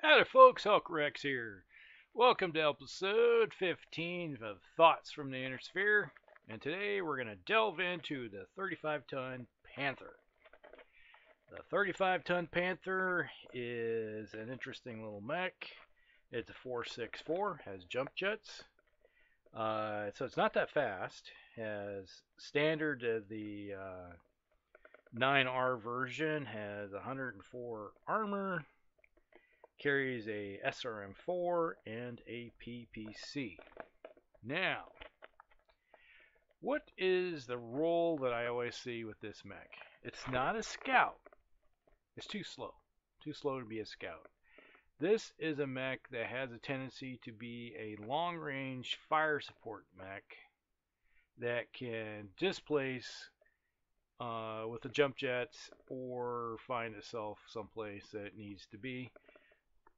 Howdy folks, Hulk here. Welcome to episode 15 of Thoughts from the Inner Sphere. And today we're going to delve into the 35-ton Panther. The 35-ton Panther is an interesting little mech. It's a 464, has jump jets. So it's not that fast. Has standard the 9R version, has 104 armor, carries a SRM-4 and a PPC. Now, what is the role that I always see with this mech? It's not a scout. It's too slow. Too slow to be a scout. This is a mech that has a tendency to be a long-range fire support mech that can displace with the jump jets or find itself someplace that it needs to be,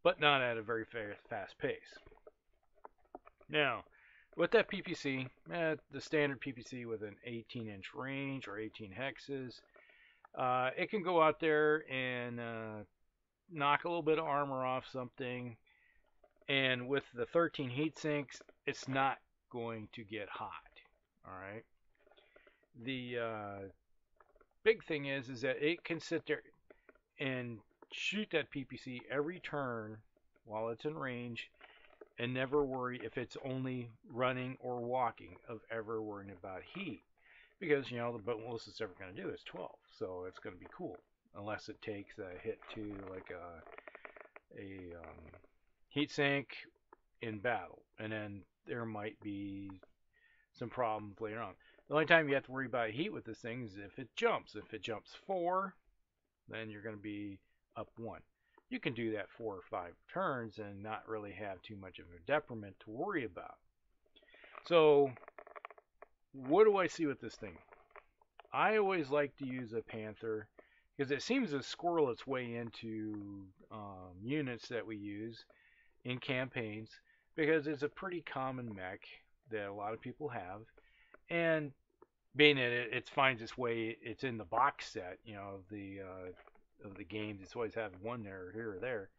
but not at a very fast pace. Now, with that PPC, the standard PPC with an 18-inch range or 18 hexes, it can go out there and knock a little bit of armor off something, and with the 13 heat sinks, it's not going to get hot. All right. The big thing is that it can sit there and shoot that PPC every turn while it's in range and never worry if it's only running or walking of ever worrying about heat, because the most it's ever going to do is 12, so it's going to be cool unless it takes a hit to like a heat sink in battle, and then there might be some problems later on. The only time you have to worry about heat with this thing is if it jumps. If it jumps 4, then you're going to be up 1. You can do that 4 or 5 turns and not really have too much of a decrement to worry about. So, what do I see with this thing? I always like to use a Panther because it seems to squirrel its way into units that we use in campaigns, because it's a pretty common mech that a lot of people have, and being that it finds its way, it's in the box set, of the games. It's always had one there, here or there.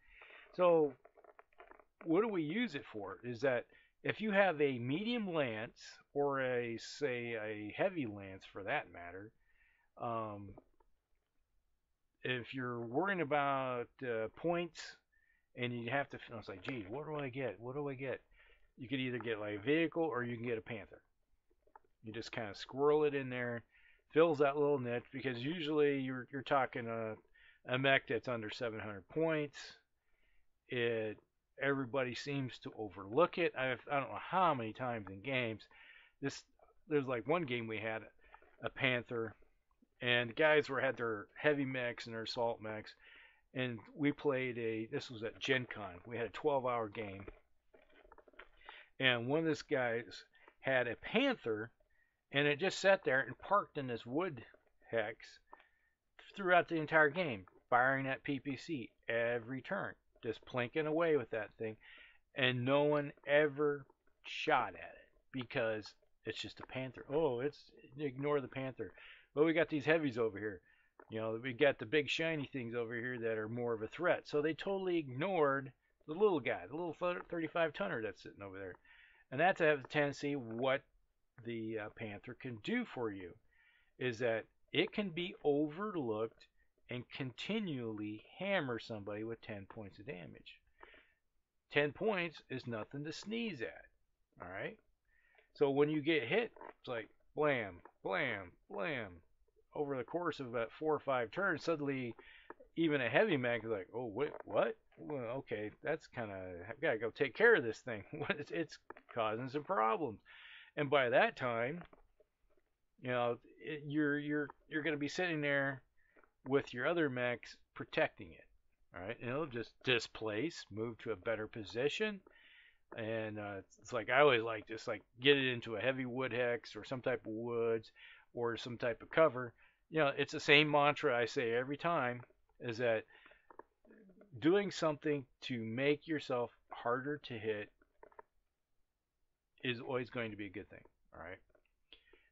So, what do we use it for? Is that if you have a medium lance or a heavy lance for that matter, if you're worrying about points and you have to, I was like, gee, what do I get? What do I get? You could either get like a vehicle or you can get a Panther. You just kind of squirrel it in there, fills that little niche, because usually you're talking a mech that's under 700 points. Everybody seems to overlook it. I don't know how many times in games. There's like one game we had a Panther, and the guys had their heavy mechs and their assault mechs, and we played this was at Gen Con. We had a 12-hour game, and one of these guys had a Panther, and it just sat there and parked in this wood hex throughout the entire game, firing that PPC every turn, just plinking away with that thing, and no one ever shot at it because it's just a Panther. Oh, ignore the Panther. Well, we got these heavies over here. We got the big shiny things over here that are more of a threat. So they totally ignored the little guy, the little 35-tonner that's sitting over there. And that's a tendency what the Panther can do for you, is that it can be overlooked and continually hammer somebody with 10 points of damage. 10 points is nothing to sneeze at. All right? So when you get hit, it's like blam, blam, blam. Over the course of about 4 or 5 turns, suddenly even a heavy mech is like, oh, wait, what? Well, okay, that's kind of, I've got to go take care of this thing. It's causing some problems. And by that time, you're going to be sitting there with your other mechs protecting it. All right, and it'll just displace, move to a better position, and it's like I always like just like get it into a heavy wood hex or some type of woods or some type of cover. It's the same mantra I say every time, is that doing something to make yourself harder to hit is always going to be a good thing. All right.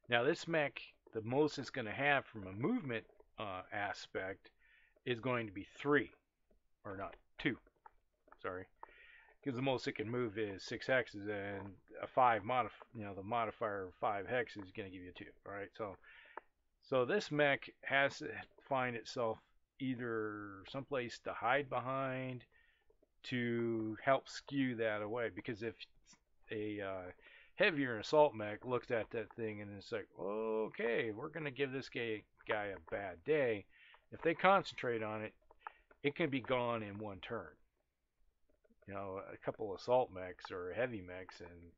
Now this mech, the most it's going to have from a movement aspect is going to be 3, or not 2. sorry, because the most it can move is 6 hexes, and a 5 the modifier of 5 hexes is going to give you 2. All right, so this mech has to find itself either someplace to hide behind to help skew that away, because if a heavier assault mech looks at that thing and it's like, okay, we're going to give this guy a bad day. If they concentrate on it, it can be gone in one turn. You know, a couple assault mechs or heavy mechs, and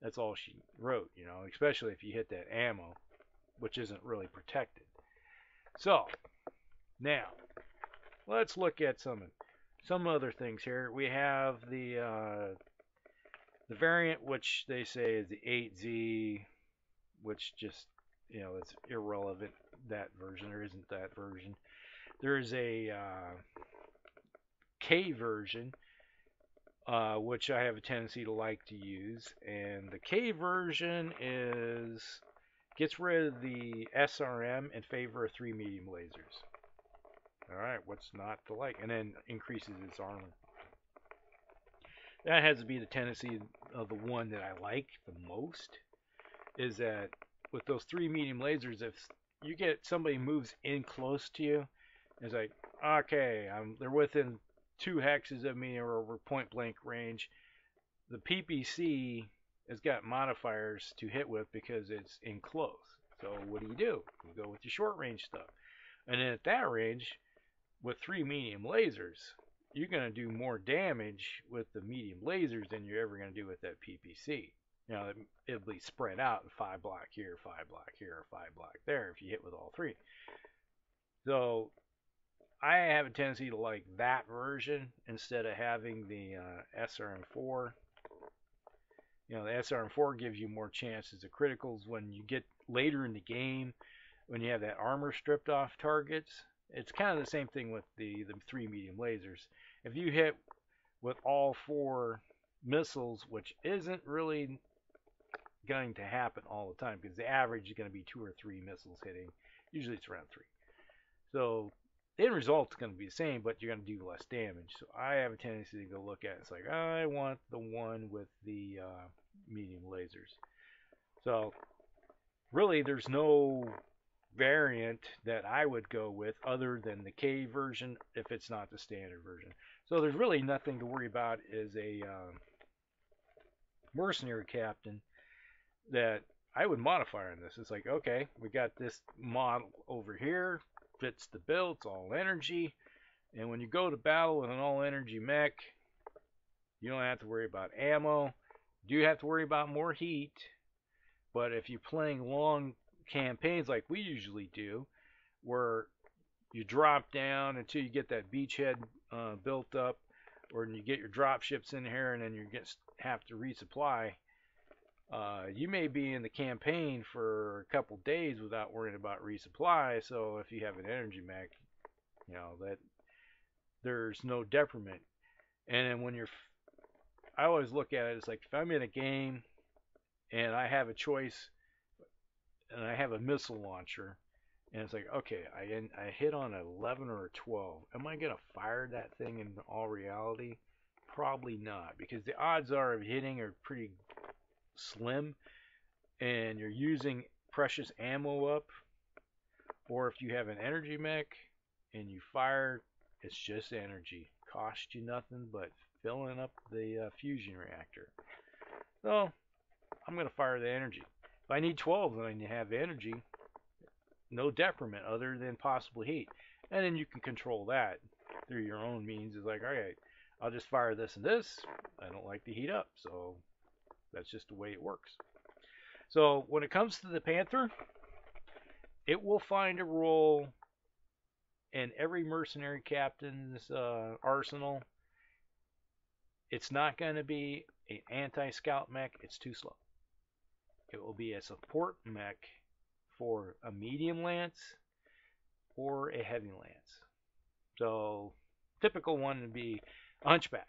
that's all she wrote, you know, especially if you hit that ammo, which isn't really protected. So, now, let's look at some other things here. We have the variant, which they say is the 8Z, which just, you know, it's irrelevant, that version. There isn't that version. There's a K version, which I have a tendency to like to use. And the K version gets rid of the SRM in favor of 3 medium lasers. Alright, what's not to like? And then increases its armor. That has to be the tendency of the one that I like the most, is that with those 3 medium lasers, if you get somebody moves in close to you, it's like, okay, they're within 2 hexes of me or over point blank range. The PPC has got modifiers to hit with because it's in close. So what do? You go with your short range stuff. And then at that range, with 3 medium lasers, you're going to do more damage with the medium lasers than you're ever going to do with that PPC. You know, it'll be spread out in 5 block here, 5 block here, 5 block there if you hit with all 3. So I have a tendency to like that version instead of having the SRM4. You know, the SRM4 gives you more chances of criticals when you get later in the game, when you have that armor stripped off targets. It's kind of the same thing with the 3 medium lasers. If you hit with all 4 missiles, which isn't really going to happen all the time, because the average is going to be 2 or 3 missiles hitting. Usually it's around 3. So the end result's going to be the same, but you're going to do less damage. So I have a tendency to go look at it. It's like, I want the one with the medium lasers. So really there's no variant that I would go with other than the K version if it's not the standard version. So there's really nothing to worry about as a mercenary captain that I would modify on this. It's like, okay, we got this model over here, fits the bill, it's all energy, and when you go to battle with an all energy mech, you don't have to worry about ammo. You do have to worry about more heat, but if you're playing long campaigns like we usually do, where you drop down until you get that beachhead built up, or you get your drop ships in here and then you have to resupply, you may be in the campaign for a couple days without worrying about resupply. So if you have an energy mech, you know that there's no detriment. And then when I always look at it as like, if I'm in a game and I have a choice and I have a missile launcher, and it's like, okay, I hit on an 11 or a 12. Am I going to fire that thing in all reality? Probably not, because the odds are of hitting are pretty slim, and you're using precious ammo up. Or if you have an energy mech and you fire, it's just energy. Cost you nothing but filling up the fusion reactor. So I'm going to fire the energy. If I need 12 and I have energy, no detriment other than possible heat. And then you can control that through your own means. It's like, all right, I'll just fire this and this. I don't like to heat up, so that's just the way it works. So when it comes to the Panther, it will find a role in every mercenary captain's arsenal. It's not going to be an anti-scout mech. It's too slow. It will be a support mech for a medium lance or a heavy lance. So typical one would be a hunchback,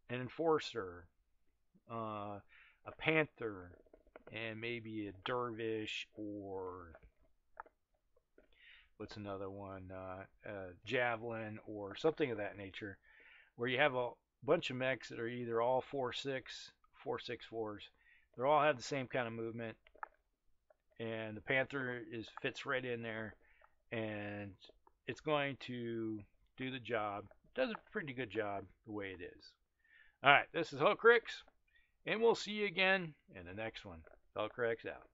an enforcer, a panther, and maybe a dervish, or what's another one, a javelin or something of that nature, where you have bunch of mechs that are either all 4.6, 4.64s. They all have the same kind of movement, and the Panther fits right in there, and it's going to do the job. It does a pretty good job the way it is. All right, this is Hulkrix, and we'll see you again in the next one. Hulkrix out.